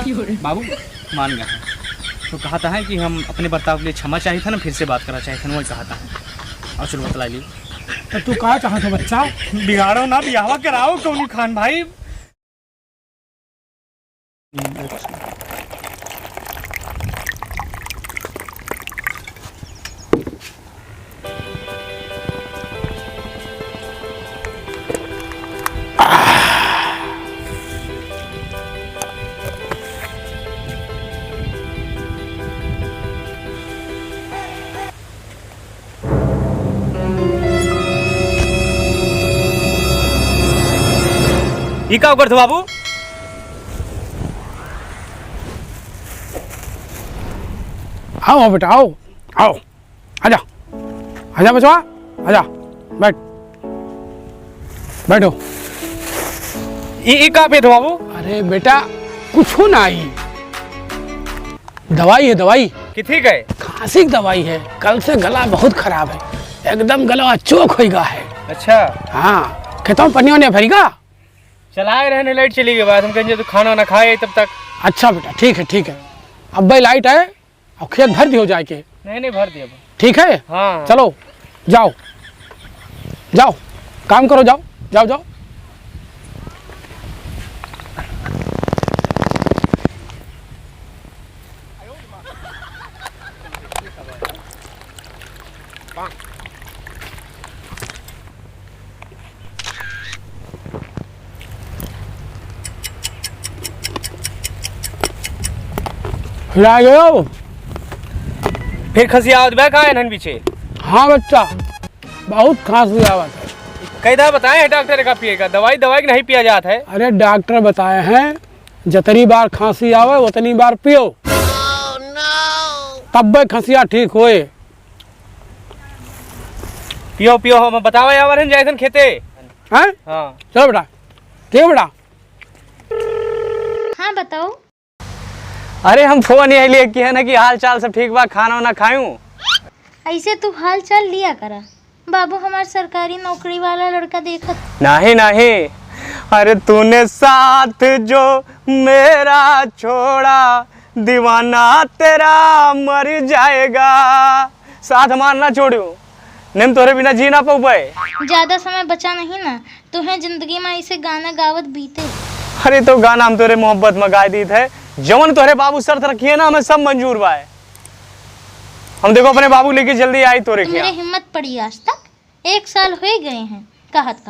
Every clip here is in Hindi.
बाबू मान गए हैं। तो कहा था है कि हम अपने बर्ताव के लिए क्षमा चाहिए था ना, फिर से बात करना चाहिए था, वही कहा था। और चलो बतला ली। तो तू कहा चाहत हो बच्चा? बिगाड़ो ना, बियाह कराओ कौनी खान भाई। ये क्या करते बाबू? आओ बेटा आओ आओ, आजा आजा बचवा, आजा बैठ, बैठो। ये क्या पे बाबू? अरे बेटा कुछ ना आई, दवाई है दवाई। कितनी गए? खांसी की दवाई है। कल से गला बहुत खराब है, एकदम गला चोक होगा है। अच्छा हाँ, खेतों में पनियों ने भरीगा। चलाए रहने, लाइट चली गई बाद हम कहेंगे तो खाना ना खाए तब तक। अच्छा बेटा ठीक है ठीक है, अब भाई लाइट है और खेत भर दी हो जाए के। नहीं भर दिया। ठीक है हाँ चलो जाओ जाओ, काम करो, जाओ जाओ जाओ। हिला गए हो? फिर खसिया आवत बे कहाँ है नन पीछे? हाँ बच्चा, बहुत खांसी आवत है। कई दफा बताए हैं डॉक्टर का पिएगा, दवाई की नहीं पिया जाता है। अरे डॉक्टर बताए हैं जितनी बार खांसी आवे उतनी बार पियो, तब खसिया ठीक होए। पियो पियो, हम बतावे आवर जैसन खेते हैं? हाँ चलो बेटा, ठीक बेटा। हाँ बताओ। अरे हम फोन यही लिए कि है ना कि हाल चाल सब ठीक बा, खाना वाना खायूं। ऐसे तू हाल चाल लिया करा। बाबू हमार सरकारी नौकरी वाला लड़का देखत। नहीं नहीं, अरे तूने साथ जो मेरा छोड़ा, दीवाना तेरा मर जाएगा। साथ मारना छोड़ू, नहीं तोरे बिना जी ना पाऊ पाए। ज्यादा समय बचा नहीं ना, तुम्हें जिंदगी में ऐसे गाना गावत बीते। अरे तो गाना हम तोरे मोहब्बत में गा दी थे, जवन तोरे बाबू शर्त रखिए ना, हमें सब मंजूर बा। हम देखो अपने बाबू लेके जल्दी आई तोरे तुम्हारे हिम्मत पड़ी आज तक? 1 साल हो गए हैं कहत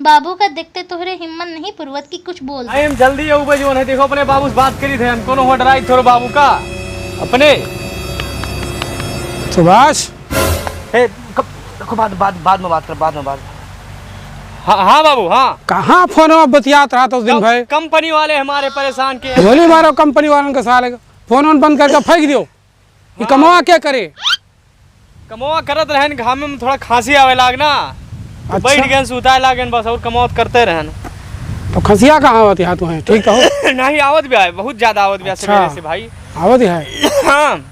बाबू का देखते तोहरे हिम्मत नहीं पुरवत की कुछ बोल। हम जल्दी ऊपर जो है, देखो अपने बाबू से बात करी थे हम, कोनो हो डराई थोड़े बाबू का अपने। सुभाष देखो बाद में बात। हाँ बाबू हाँ। कहाँ फोन में बतियात रहा था उस दिन भाई? कंपनी वाले हमारे परेशान किए। गोली मारो कंपनी वालों के साले, फोन बंद करके फेंक दियो। ये कमावा क्या करे? कमावा करत रहन, घाम में थोड़ा खांसी आवे लागना, तो बैठ गए सुताए लागन बस, और कमावत करते रहन। तो खसिया कहाँ आवत है तुम्हें? ठीक कहो। नहीं आवत भी है, बहुत ज्यादा आवत भी अच्छा, से भाई। आवत है? हाँ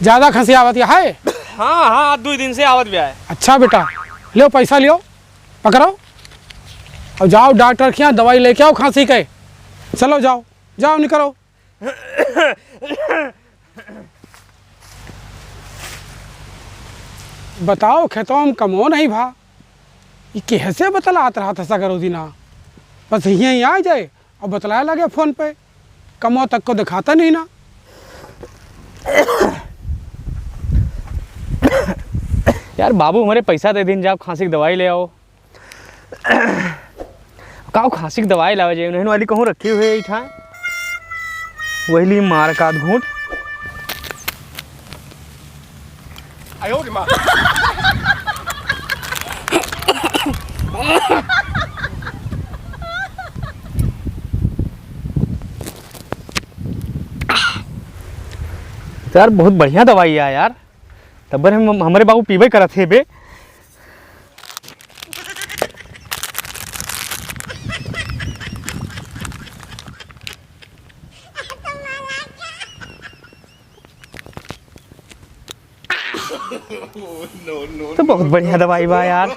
ज्यादा खसिया आवत है? हाँ 2 दिन से आवत भी है। अच्छा बेटा लो, पैसा लियो, पकड़ो और जाओ डॉक्टर के यहाँ दवाई लेके आओ खांसी के। चलो जाओ जाओ निकलो। बताओ खेतों में कमो नहीं भा, ये कैसे बतलात रहा था सगर दिना? बस यहीं आ जाए और बतलाया लगे फोन पे, कमो तक को दिखाता नहीं ना। यार बाबू हमारे पैसा दे दिन, जाओ खांसी की दवाई ले आओ। काओ खांसी की दवाई लावे जाए, उन्हें वाली कहूँ रखी हुई है, वही ली मार का घूंट। यार बहुत बढ़िया दवाई है यार, तबर हम हमारे बाबू पीबे करत थे बे। तो बहुत बढ़िया दवाई बा यार।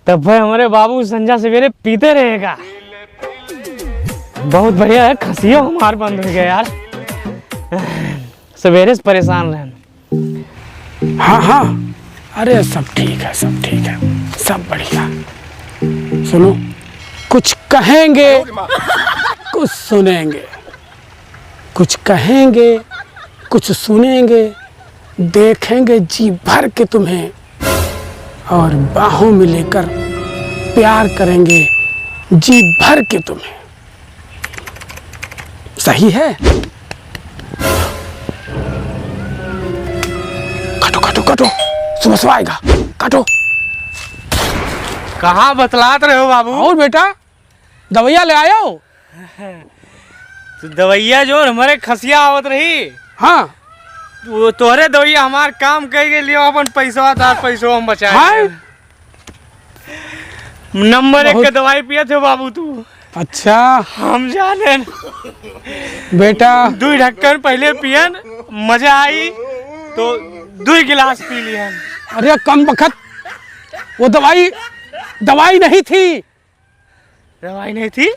तब भाई हमारे बाबू संजा सवेरे पीते रहेगा। बहुत बढ़िया है, खसियो हमार बंद हो गया यार, सवेरे से परेशान रहे। हाँ हाँ, अरे सब ठीक है, सब ठीक है, सब बढ़िया। सुनो, कुछ कहेंगे कुछ सुनेंगे, कुछ कहेंगे कुछ सुनेंगे, देखेंगे जी भर के तुम्हें और बाहों में लेकर प्यार करेंगे जी भर के तुम्हें। सही है? काटो काटो काटो, सुबह सुबह आएगा, काटो। कहाँ बतलात रहे हो बाबू? और बेटा दवाइयाँ ले आयो? तो दवाइया जो हमारे खसिया आवत रही, हाँ वो तोहरे दवाइया हमार काम कह के लिए अपन पैसा था, पैसों हम बचाए। हाँ? नंबर 1 बहुत- के दवाई पिए थे बाबू तू। अच्छा हम जाने बेटा, 2 ढक्कन पहले पियन, मजा आई तो 2 गिलास पी लियन। अरे कम बखत, वो दवाई नहीं थी, दवाई नहीं थी,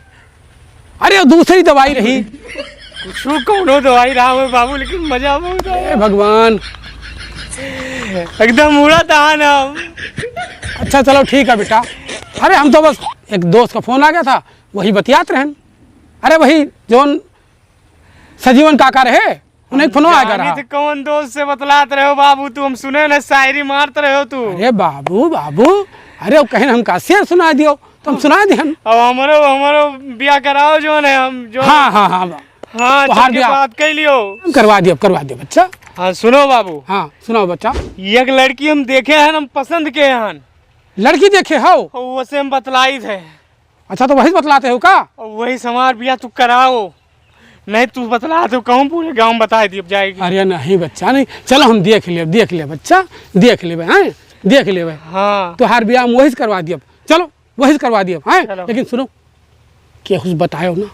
अरे वो दूसरी दवाई रही। कुछ कौनो दवाई रहा हो बाबू, लेकिन मजा बहुत आया। हे भगवान। एकदम उड़ा था ना। अच्छा चलो ठीक है बेटा। अरे हम तो बस एक दोस्त का फोन आ गया था, वही बतियात रहन। अरे वही जोन सजीवन काका रहे, उन्हें फोन आ गया रहा। कौन दोस्त से बतलात रहे हो बाबू तू? हम सुने ना शायरी मारत रहे हो तू। अरे बाबू बाबू, अरे वो कहें हम का शेर सुना दियो तो हम सुना दिहन। अब हमारो ब्याह कराओ जो है हम जो। हाँ हाँ हाँ, हाँ बाहर चल के ब्याह। बात कर लियो। करवा दियो बच्चा। हाँ सुनो बाबू, हाँ सुनाओ बच्चा। एक लड़की हम देखे हैं, हम पसंद के हैं, लड़की देखे हो? वो से हम बतलाई थे। अच्छा तो वही बतलाते हो का? वही समार बिया तू कराओ, नहीं तू बतला तो कहूँ पूरे गांव में बता दी जाएगी। अरे नहीं बच्चा नहीं, चलो हम देख ले बच्चा, देख ले हैं, देख ले। हाँ तो हर ब्याह हम वही से करवा दिए, चलो वही से करवा दिए हैं। चलो। लेकिन सुनो, केहू बतायो ना।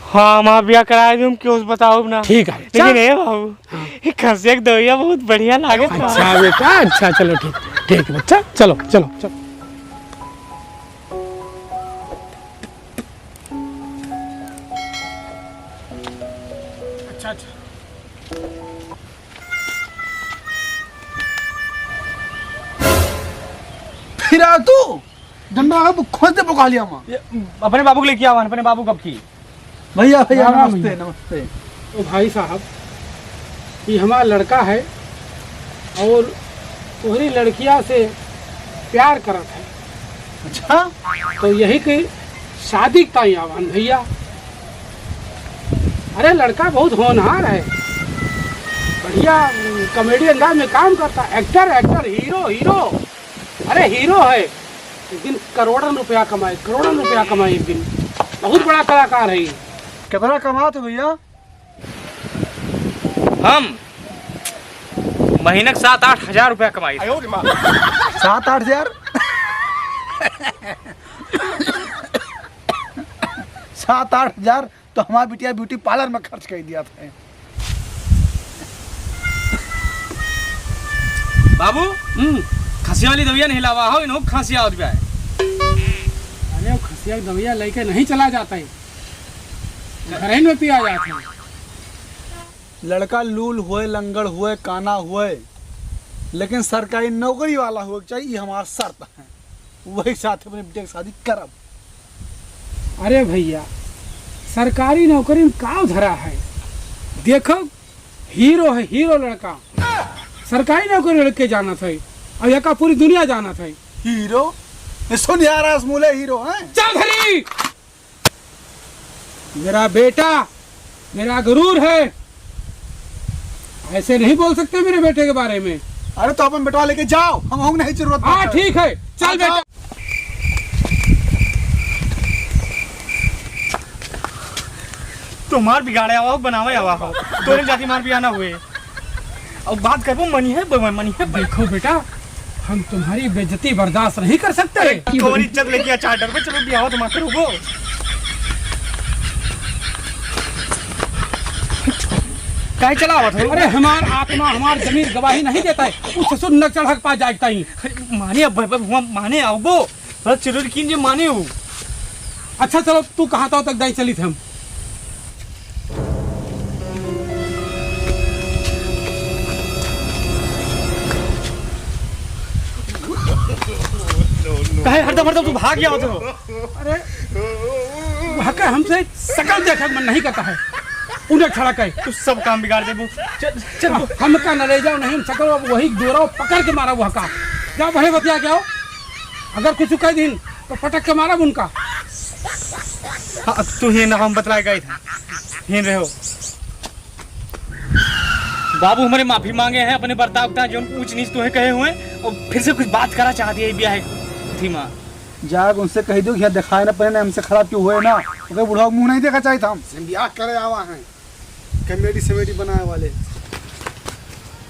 हाँ हमारा ब्याह करा दूँ, क्यों बताओ ना। ठीक है बच्चा। लेकिन ए बाबू, खसिया के दवाइया बहुत बढ़िया लागे। अच्छा बेटा, अच्छा चलो ठीक ठीक है बच्चा, चलो चलो चलो। अच्छा अच्छा, फिर आ तू डंडा खोज दे पका लिया माँ। अपने बाबू को लेके आओ, अपने बाबू कब की। भैया भैया राम राम नमस्ते भैया। नमस्ते। तो भाई साहब, ये हमारा लड़का है और तुम्हारी लड़किया से प्यार करत है, अच्छा तो यही की शादी का आवान भैया। अरे लड़का बहुत होनहार है, बढ़िया कॉमेडी अंदाज में काम करता है, एक्टर हीरो। अरे हीरो है, एक दिन करोड़ों रुपया कमाए एक दिन। बहुत बड़ा कलाकार है ये। कितना कमा थे भैया? हम महीने 7-8 हजार रुपया कमाई। 7-8 हजार? 7-8 हजार तो हमारा बिटिया ब्यूटी पार्लर में खर्च कर दिया था। बाबू खसिया वाली दवाइया नहीं लावा हो, इन्हों खसिया हो गया है। अरे वो खसिया की दवाइयाँ लेके नहीं चला जाता है, घर ही में पिया जाता है। लड़का लूल हुए, लंगड़ हुए, काना हुए, लेकिन सरकारी नौकरी वाला हुआ चाहिए, ये हमारा शर्त है। वही साथ अपने बेटे की शादी करब। अरे भैया, सरकारी नौकरी में का धरा है? देखो हीरो है, हीरो लड़का, सरकारी नौकरी लड़के जाना था और यह का पूरी दुनिया जाना था। हीरो सुन यार, रसमूले हीरो हैं। चौधरी मेरा बेटा, मेरा गुरूर है, ऐसे नहीं बोल सकते मेरे बेटे के बारे में। अरे तो अपन बेटवा लेके जाओ, हम नहीं जरूरत। हाँ ठीक है, चल बेटा। तो मार बिगाड़े आवा हो, बनावे आवा हो, तोरे जाति मार बिया ना हुए। अब बात करबो मनी है। देखो बेटा, हम तुम्हारी बेइज्जती बर्दाश्त नहीं कर सकते। कौन इज्जत लेके चार्टर पे चलो बिया हो तुम करोगो। काहे चलावत हो? अरे हमार आत्मा हमार जमीन गवाही नहीं देता है, उस ससुर न चढ़क पा जागता ही। माने अब माने आओ बस चिरुर कीन जे माने हो। अच्छा चलो तू कहाँ तक दाई चली थे हम। काहे हरदम तू भाग गया हो? अरे हक हमसे सकल देखा मन नहीं करता है, उन्हें खड़ा है तू सब काम बिगाड़ दे। चल चल हम का न ले जाओ नहीं, हम सकल वही दोरा पकड़ के मारा वो का। क्या बड़े बतिया क्या हो, अगर कुछ कह दिन तो पटक के मारा उनका। हाँ तू ही ना हम बतलाए गए थे, हिन रहे हो। बाबू हमारे माफी मांगे हैं अपने बर्ताव का जो ऊंच नीच तुम्हें कहे हुए, और फिर से कुछ बात करा चाहती है ब्याह थी माँ। जाग उनसे कह दो कि दिखाए ना पहले हमसे खराब क्यों हुए ना, अगर बुढ़ा मुंह नहीं देखा चाहिए था। हम ब्याह करे आवा हैं कमेडी समेडी बनाए वाले।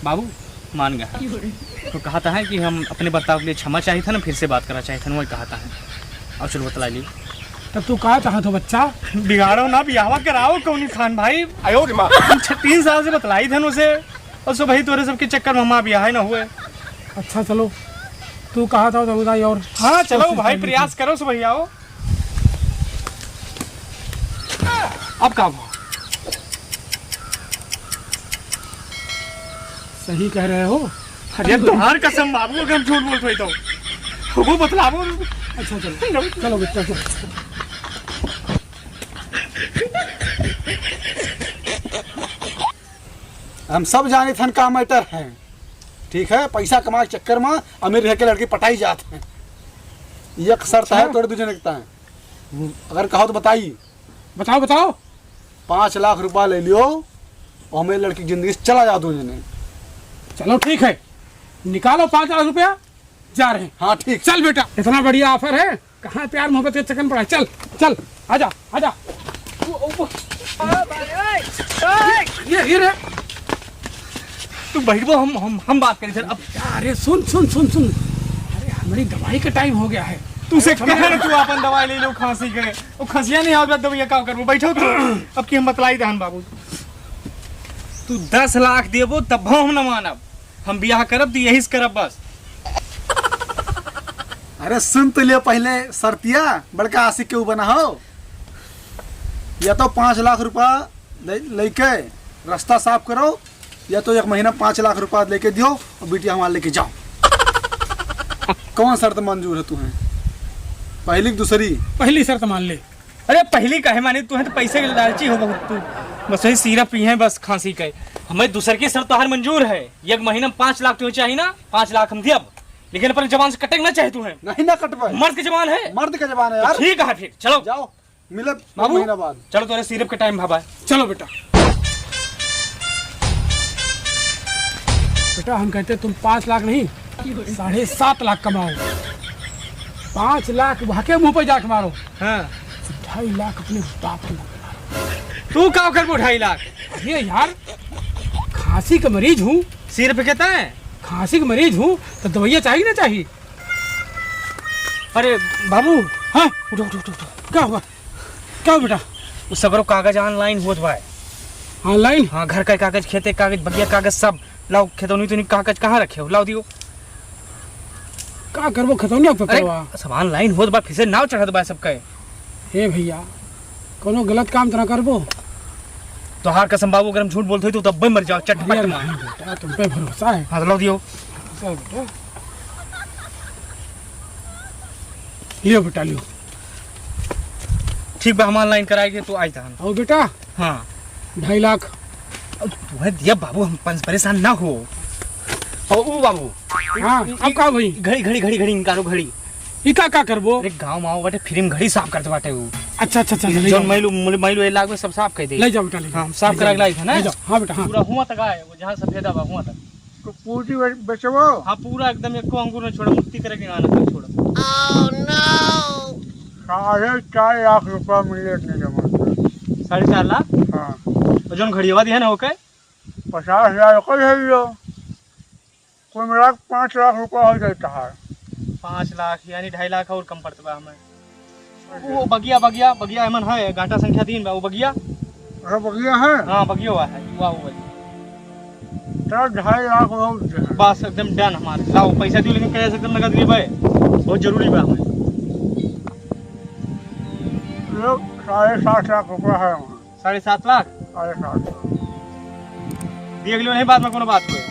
बाबू मान गया तो कहा था है कि हम अपने बर्ताव के लिए क्षमा चाहिए था ना, फिर से बात करना चाहिए था ना, वही कहा था है। और चलो बतला ली। तब तू कहा चाहत हो बच्चा, बिगाड़ो ना ब्याह कराओ कौन खान भाई। आयो 3 साल से बतलाई थे उसे, और सो भाई तोरे सबके चक्कर में हमारा ब्याह ना हुए। अच्छा चलो तू कहा था तो बताइए। और हाँ चलो भाई प्रयास करो सो भैया आओ। अब कहा सही कह रहे हो। अरे तुम्हार कसम बाबू अगर हम झूठ बोलते तो वो बतलाओ। अच्छा चलो चलो बेटा चलो। हम सब जाने थन का मैटर है, ठीक है। पैसा कमा के चक्कर में अमीर रह के लड़की पटाई जाते हैं, ये शर्त है तोड़े दूसरे निकता है। अगर कहो तो बताइए। बताओ बताओ। 5 लाख रुपया ले लियो और हमें लड़की की जिंदगी से चला जा दो जने। चलो ठीक है, निकालो 5 लाख रुपया, जा रहे हैं। हाँ ठीक। चल बेटा, इतना बढ़िया ऑफर है, कहाँ प्यार मोहब्बत के चक्कर में पड़ा है। चल चल आजा आजा। ये रे तू बैठ वो हम बात करें सर। अब अरे सुन सुन सुन सुन, अरे हमारी दवाई का टाइम हो गया है। तू से कहे तू अपन दवाई ले लो खांसी के, वो खांसियां नहीं आवत दवाई का करू। बैठो तू, अब की हम बतलाई दहन बाबू। तू 10 लाख देबो तब हम न मानब, हम ब्याह करब तो यही से करब बस। अरे सुन तो लियो पहले शर्तिया, बड़का आशिक क्यों बना हो। या तो 5 लाख रुपया लेके रास्ता साफ करो, या तो 1 महीना 5 लाख रुपया लेके दियो और बिटिया हमारे लेके जाओ। कौन शर्त मंजूर है तुम्हें, पहली दूसरी? पहली शर्त मान ले। अरे पहली काहे माने, तू है तो पैसे के लालची हो बहुत तू, बस वही सिरप पी है बस खांसी के। हमें दूसर की शर्त तो हर मंजूर है। 1 महीना 5 लाख तुम्हें चाहिए ना, 5 लाख हम दिए, लेकिन अपने जबान से कटेगा ना चाहे तुम्हें। नहीं ना कटवा, मर्द की जबान है, मर्द का जबान है यार। ठीक है फिर चलो जाओ मिले बाबू। महीना बाद। चलो तुम्हारे सिरप के टाइम भाबा। चलो बेटा। बेटा हम कहते तुम 5 लाख नहीं 7.5 लाख कमाओ। 5 लाख भाके मुंह पे जाके मारो, हाँ 2.5 लाख अपने बाप को मारो। तू का कर 2.5 लाख? अरे यार खांसी का मरीज हूँ, सिरप कहता है खांसी का मरीज हूँ तो दवाइयाँ चाहिए ना चाहिए। अरे बाबू हाँ उठो उठो उठो। क्या हुआ, क्या हुआ बेटा? उस सबरो कागज ऑनलाइन होत बा। ऑनलाइन? हाँ घर का कागज, खेते कागज, बगिया कागज सब लाओ। खेतौनी तो कागज कहाँ रखे हो, लाओ दियो। का करबो खतौनिया पे करवा? अरे सब ऑनलाइन होत बा, फिर से नाव चढ़त बा सबके। हे भैया कोनो गलत काम तो ना करबो। तो हार कसम बाबू अगर हम झूठ बोलते तो तब मर जाओ चटपट अरे में। नहीं बेटा तुम पे भरोसा है। हाँ तो लाओ दियो। चल बेटा लियो बेटा लियो। ठीक बा हम ऑनलाइन कराएंगे तो आई था। और बेटा हाँ 2.5 लाख तुम्हें दिया बाबू, हम परेशान ना हो। और ओ बाबू हाँ अब का भाई घड़ी घड़ी घड़ी घड़ी निकालो घड़ी। ई का करबो? अरे गाँव माओ बाटे फिल्म घड़ी साफ करते बाटे वो। अच्छा अच्छा अच्छा जो मैलू ए लाख में सब साफ कर दे। ले जाओ बेटा ले जाओ। हाँ साफ करा के लाई था ना। ले जाओ हाँ बेटा हाँ। पूरा हुआ तक आए वो जहाँ सफेदा बा हुआ तक। तो पूरी बेचबो? हाँ पूरा एकदम एको अंगूर न छोड़ा, मुक्ति करे के आना तक छोड़ा। 4.5 लाख रुपया मिले ने जमा। 4.5 लाख? हाँ और जोन घड़ियावा दी है ना ओके 50,000 को है लो, कुल मिला 5 लाख रुपया हो जाता है। 5 लाख यानी 2.5 लाख और कम पड़ता बा हमें। वो बगिया बगिया बगिया एमन है, गांटा संख्या 3 बा वो बगिया। अरे बगिया है? हाँ बगियो है, युवा वो वाली। चलो 2.5 लाख बहुत है। बस एकदम डन हमारे। लाओ पैसा दियो, लेकिन कैसे एकदम लगा दिए भाई, बहुत जरूरी बा हमें। लो 7.5 लाख रुपया है वहाँ। 7.5 लाख 7.5 दिए गए नहीं, बाद में कोनो बात हुए।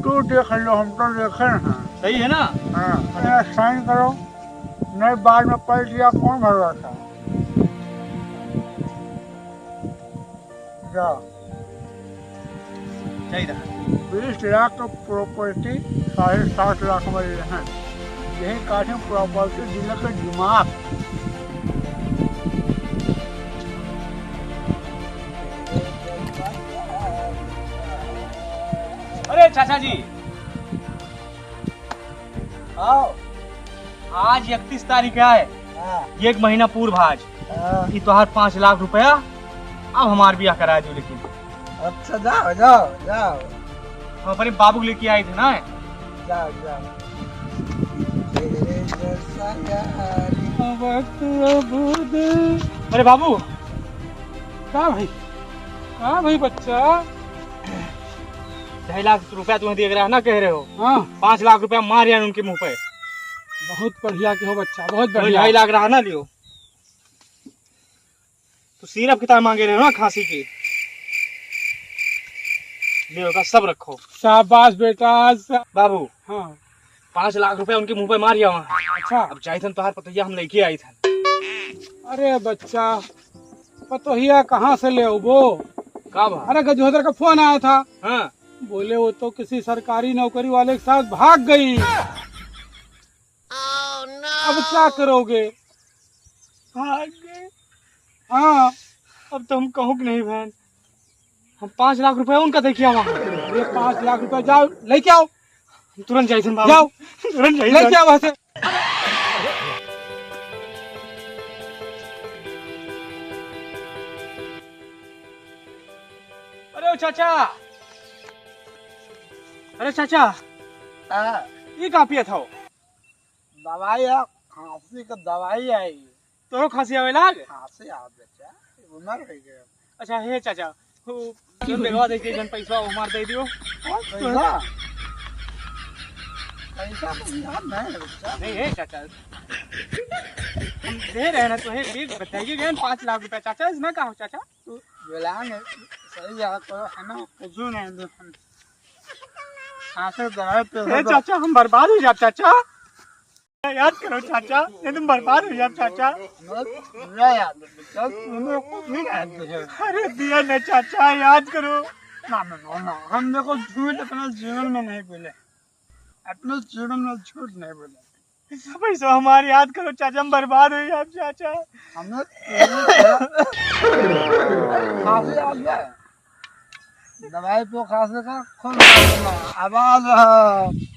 तू देख लो, हम तो देखे हैं। सही है ना? हाँ साइन करो, नहीं बाद में पलट दिया कौन भरोसा। जाओ। चाहिए 20 लाख का प्रॉपर्टी 7.5 लाख में है। यही काटे प्रॉपर्टी जिले का दिमाग। अरे चाचा जी, आओ। आज 31 तारीख है, ये 1 महीना पूर्व आज ये तोहार 5 लाख रुपया अब हमार बियाह करा दो। लेकिन अच्छा जाओ जाओ जाओ हम अपने बाबू को लेके आए थे ना। जाओ जाओ। अरे बाबू, का भाई बच्चा। 2.5 लाख रुपया तुम्हें दे रहा है ना, कह रहे हो। हाँ 5 लाख रुपया मार यार उनके मुंह पे। बहुत बढ़िया के हो बच्चा, बहुत तो बढ़िया। 2.5 लाख रहा ना लियो। तो सिर्फ किताब मांगे रहे हो ना खांसी की, लियो का सब रखो। शाबाश बेटा। बाबू हाँ 5 लाख रुपया उनके मुंह पे मारिया वहाँ। अच्छा। अब जाई थन तोहार पतैया हम लेके आई थन। अरे बच्चा, पतोहिया कहाँ से ले वो? का बा? अरे गजोदर का फोन आया था, हाँ बोले वो तो किसी सरकारी नौकरी वाले के साथ भाग गई। अब क्या करोगे? भाग गए। हाँ अब तो हम कहूँ कि नहीं बहन, हम 5 लाख रुपया उनका देखिए वहाँ। ये 5 लाख रुपए जाओ लेके आओ, तुरंत जाई थन बाबू, जाओ तुरंत जाई लेके थन। आओ वहाँ से। अरे ओ चाचा, अरे चाचा, ये कहाँ पिया था? दवाई है, खांसी का दवाई आई। तोरो खांसी आवे लाग? खांसी आ बच्चा, उमर हो गया। अच्छा हे चाचा, जन देवा दे के जन पैसा उमार दे दियो। पैसा पैसा तो याद नहीं है बच्चा। नहीं है चाचा, हम दे रहे हैं ना, तो है बिल बताइए गए 5 लाख रुपया। चाचा इसमें कहा हो चाचा? तू बुलाएंगे सही जगह तो है ना, कुछ नहीं दे। खांसी दवाई पे चाचा हम बर्बाद हो जाए चाचा, याद करो चाचा, ये तुम बर्बाद हो जाए चाचा। पूरा याद है बच्चा, तुम्हें कुछ भी याद है। अरे दिया न चाचा, याद करो। ना ना ना ना, हम देखो झूठ अपने जीवन में नहीं बोले, अपने जीवन में झूठ नहीं बोले। पैसा हमारी याद करो चाचा, हम बर्बाद हो जाए चाचा। हमने खांसी आ गया, दवाई पे खांसी का खून आवाज है।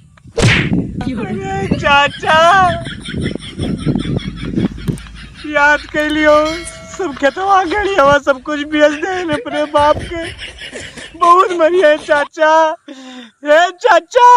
अरे चाचा याद कर लियो, सब खेतवा गड़िया सब कुछ बेच दे अपने बाप के। बहुत बढ़िया है चाचा, हे चाचा।